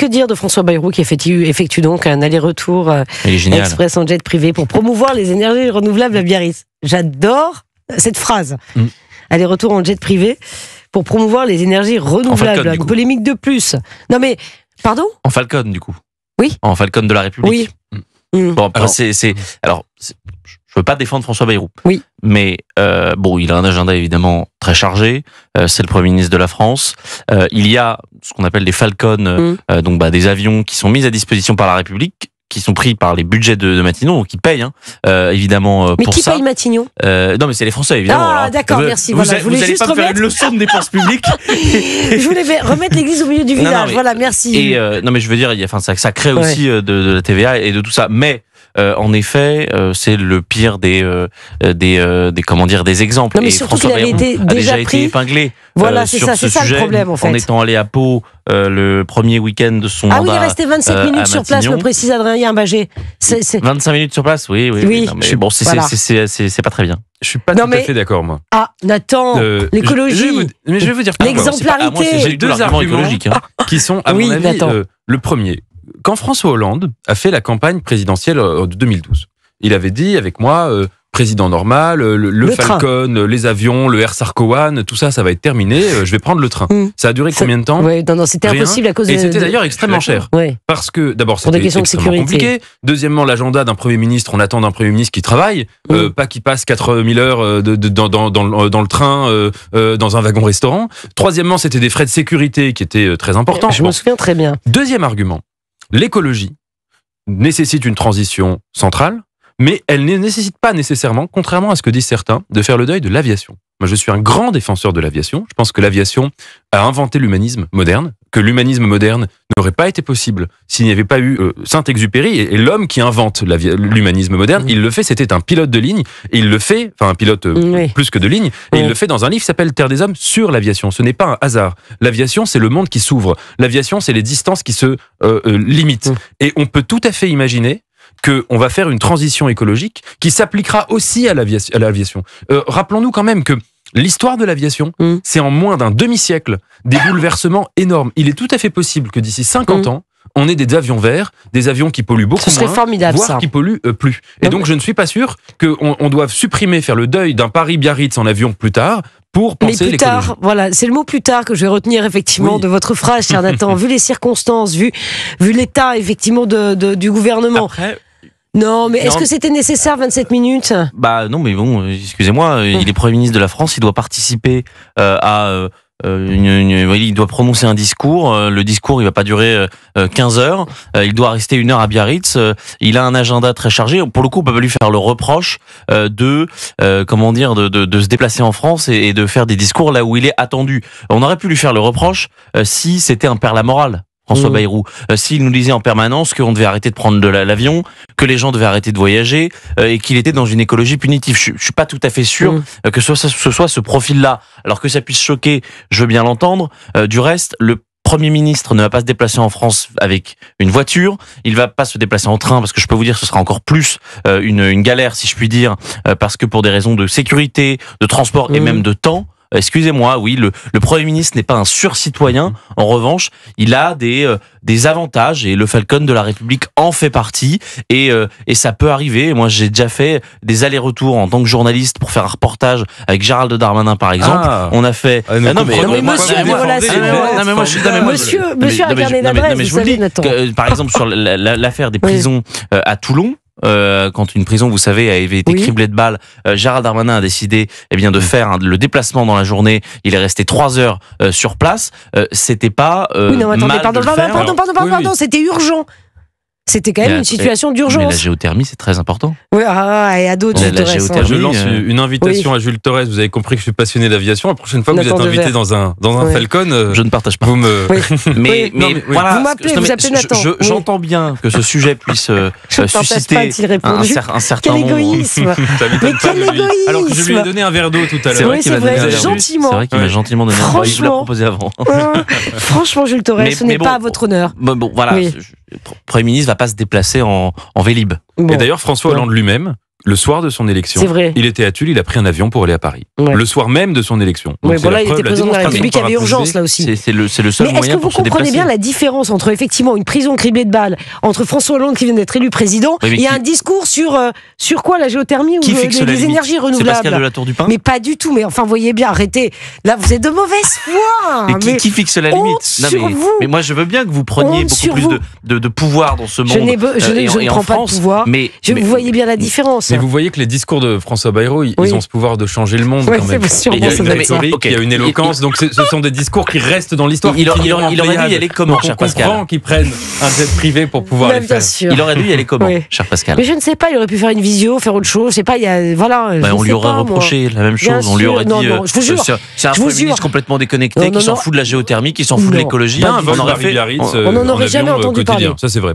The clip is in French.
que dire de François Bayrou qui effectue donc un aller-retour express en jet privé pour promouvoir les énergies renouvelables à Biarritz. J'adore cette phrase. Aller-retour en jet privé pour promouvoir les énergies renouvelables. Falcon, une polémique de plus. Non mais, pardon ? En Falcon, du coup. Oui. En Falcon de la République. Oui. Bon, après, je veux pas défendre François Bayrou. Oui. Mais il a un agenda évidemment très chargé. C'est le Premier ministre de la France. Il y a ce qu'on appelle des Falcons, des avions qui sont mis à disposition par la République, qui sont pris par les budgets de Matignon, donc ils payent évidemment mais pour ça. Mais qui paye Matignon ? Non, mais c'est les Français évidemment. Ah d'accord, merci. Vous allez pas me faire une leçon de dépenses publiques. Je voulais remettre l'église au milieu du village. Voilà, merci. Et non, mais je veux dire, ça crée aussi de la TVA et de tout ça. Mais en effet, c'est le pire des exemples. Non, mais et surtout François qu'il avait Bayrou a été épinglé. Voilà, c'est ça le problème en fait. En étant allé à Pau le premier week-end de son mandat. Ah oui, il est resté 27 minutes sur place, me précise Adrien Bagé. 25 minutes sur place, oui. Non, mais bon, c'est pas très bien. Je suis pas tout à fait d'accord, moi. Ah, Nathan, l'écologie. Mais je vais vous dire l'exemplarité. J'ai deux arguments qui sont, à mon avis, le premier. Quand François Hollande a fait la campagne présidentielle de 2012, il avait dit avec moi, président normal, le Falcon, les avions, le Air Sarko One, tout ça va être terminé, je vais prendre le train. Ça a duré combien de temps ? Non, c'était impossible à cause Et c'était d'ailleurs extrêmement cher. Parce que, d'abord, c'était extrêmement compliqué. Deuxièmement, l'agenda d'un Premier ministre, on attend d'un Premier ministre qui travaille, pas qui passe 4000 heures dans le train, dans un wagon-restaurant. Troisièmement, c'était des frais de sécurité qui étaient très importants. Je me souviens très bien. Deuxième argument, l'écologie nécessite une transition centrale, mais elle ne nécessite pas nécessairement, contrairement à ce que disent certains, de faire le deuil de l'aviation. Moi, je suis un grand défenseur de l'aviation. Je pense que l'aviation a inventé l'humanisme moderne, que l'humanisme moderne n'aurait pas été possible s'il n'y avait pas eu Saint-Exupéry et l'homme qui invente l'humanisme moderne. Il le fait, c'était un pilote de ligne, et il le fait, enfin un pilote plus que de ligne, et il le fait dans un livre qui s'appelle Terre des Hommes sur l'aviation. Ce n'est pas un hasard. L'aviation, c'est le monde qui s'ouvre. L'aviation, c'est les distances qui se limitent. Et on peut tout à fait imaginer qu'on va faire une transition écologique qui s'appliquera aussi à l'aviation. Rappelons-nous quand même que l'histoire de l'aviation, c'est en moins d'un demi-siècle des bouleversements énormes. Il est tout à fait possible que d'ici 50 ans, on ait des avions verts, des avions qui polluent beaucoup moins, formidable, voire qui polluent plus. Et donc je ne suis pas sûr qu'on doive faire le deuil d'un Paris-Biarritz en avion plus tard, pour penser l'écologie. Mais plus tard, voilà, c'est le mot plus tard que je vais retenir effectivement de votre phrase, cher Nathan. Vu les circonstances, vu l'état effectivement du gouvernement. Après, non, mais est-ce que c'était nécessaire 27 minutes ? Non, mais bon, excusez-moi, il est Premier ministre de la France, il doit participer il doit prononcer un discours. Le discours, il va pas durer 15 heures. Il doit rester 1 heure à Biarritz. Il a un agenda très chargé. Pour le coup, on peut pas lui faire le reproche de se déplacer en France et de faire des discours là où il est attendu. On aurait pu lui faire le reproche si c'était un père la morale. François Bayrou, s'il nous disait en permanence qu'on devait arrêter de prendre l'avion, que les gens devaient arrêter de voyager et qu'il était dans une écologie punitive. Je suis pas tout à fait sûr que ce soit ce profil-là. Alors que ça puisse choquer, je veux bien l'entendre. Du reste, le Premier ministre ne va pas se déplacer en France avec une voiture, il va pas se déplacer en train parce que je peux vous dire que ce sera encore plus une galère si je puis dire, parce que pour des raisons de sécurité, de transport et même de temps. Excusez-moi, oui, le Premier ministre n'est pas un surcitoyen. En revanche, il a des avantages et le Falcon de la République en fait partie et ça peut arriver. Moi, j'ai déjà fait des allers-retours en tant que journaliste pour faire un reportage avec Gérald Darmanin, par exemple. On a fait. Monsieur a gardé l'adresse. Mais je vous le dis. Par exemple, sur l'affaire des prisons à Toulon. Quand une prison, vous savez, avait été criblée de balles, Gérald Darmanin a décidé de faire le déplacement dans la journée. Il est resté 3 heures sur place. C'était pas pardon, c'était urgent. C'était quand même une situation d'urgence. Mais la géothermie, c'est très important. Oui, et à d'autres. Je lance une invitation à Jules Torres. Vous avez compris que je suis passionné d'aviation. La prochaine fois que vous êtes invité dans un Falcon, je ne partage pas. Vous me. Mais voilà. Vous m'appelez, vous appelez Nathan. J'entends bien que ce sujet puisse susciter un certain nombre. Quel égoïsme. Mais quel égoïsme. Alors que je lui ai donné un verre d'eau tout à l'heure. C'est vrai qu'il m'a gentiment donné un verre d'eau. Je vous l'ai proposé avant. Franchement, Jules Torres, ce n'est pas à votre honneur. Bon, voilà. Le Premier ministre va pas se déplacer en Vélib. Et d'ailleurs, François Hollande lui-même, le soir de son élection, C'est vrai. il était à Tulle, il a pris un avion pour aller à Paris. Ouais. Le soir même de son élection. Donc Ouais, c'est voilà, la il était preuve, président de la République, il y avait parapluie. urgence là aussi. C'est le seul Mais est-ce que moyen vous pour se comprenez déplacer. bien la différence entre effectivement une prison criblée de balles, entre François Hollande qui vient d'être élu président, Oui, mais et qui- un discours sur quoi, la géothermie ou Qui fixe la les limite énergies C'est Pascal de renouvelables? la Tour du Pin. Mais pas du tout, mais enfin, voyez bien, arrêtez. Là, vous êtes de mauvaise foi. Mais qui fixe la limite? honte sur vous. Mais moi, je veux bien que vous preniez Honte beaucoup sur plus vous. de pouvoir dans ce monde. Je ne prends pas de pouvoir. Mais Vous voyez bien la différence. Mais vous voyez que les discours de François Bayrou, ils Oui. ont ce pouvoir de changer le monde Ouais, quand même. c'est sûrement, Il y a ça une doit être ça. rhétorique, il y a une éloquence, donc ce sont des discours qui restent dans l'histoire. Il aurait dû y aller comment, Donc cher on Pascal? comprend qu'ils prennent un jet privé pour pouvoir Mais les bien faire. sûr. il aurait dû y aller comment, Oui. cher Pascal? Mais je ne sais pas, il aurait pu faire une visio, faire autre chose. Je sais pas, il y a. Voilà. Bah, je on sais lui aurait pas, moi. reproché la même Bien chose. On lui sûr. aurait Non, dit non, je vous jure. c'est un Je vous Premier ministre jure. complètement déconnecté, Non, qui non, s'en non. fout de la géothermie, qui s'en fout de Non. l'écologie. Il y a un vol on aurait Paris fait. Biarritz, on en aurait en jamais avion, entendu quotidien. parler. Ça c'est vrai.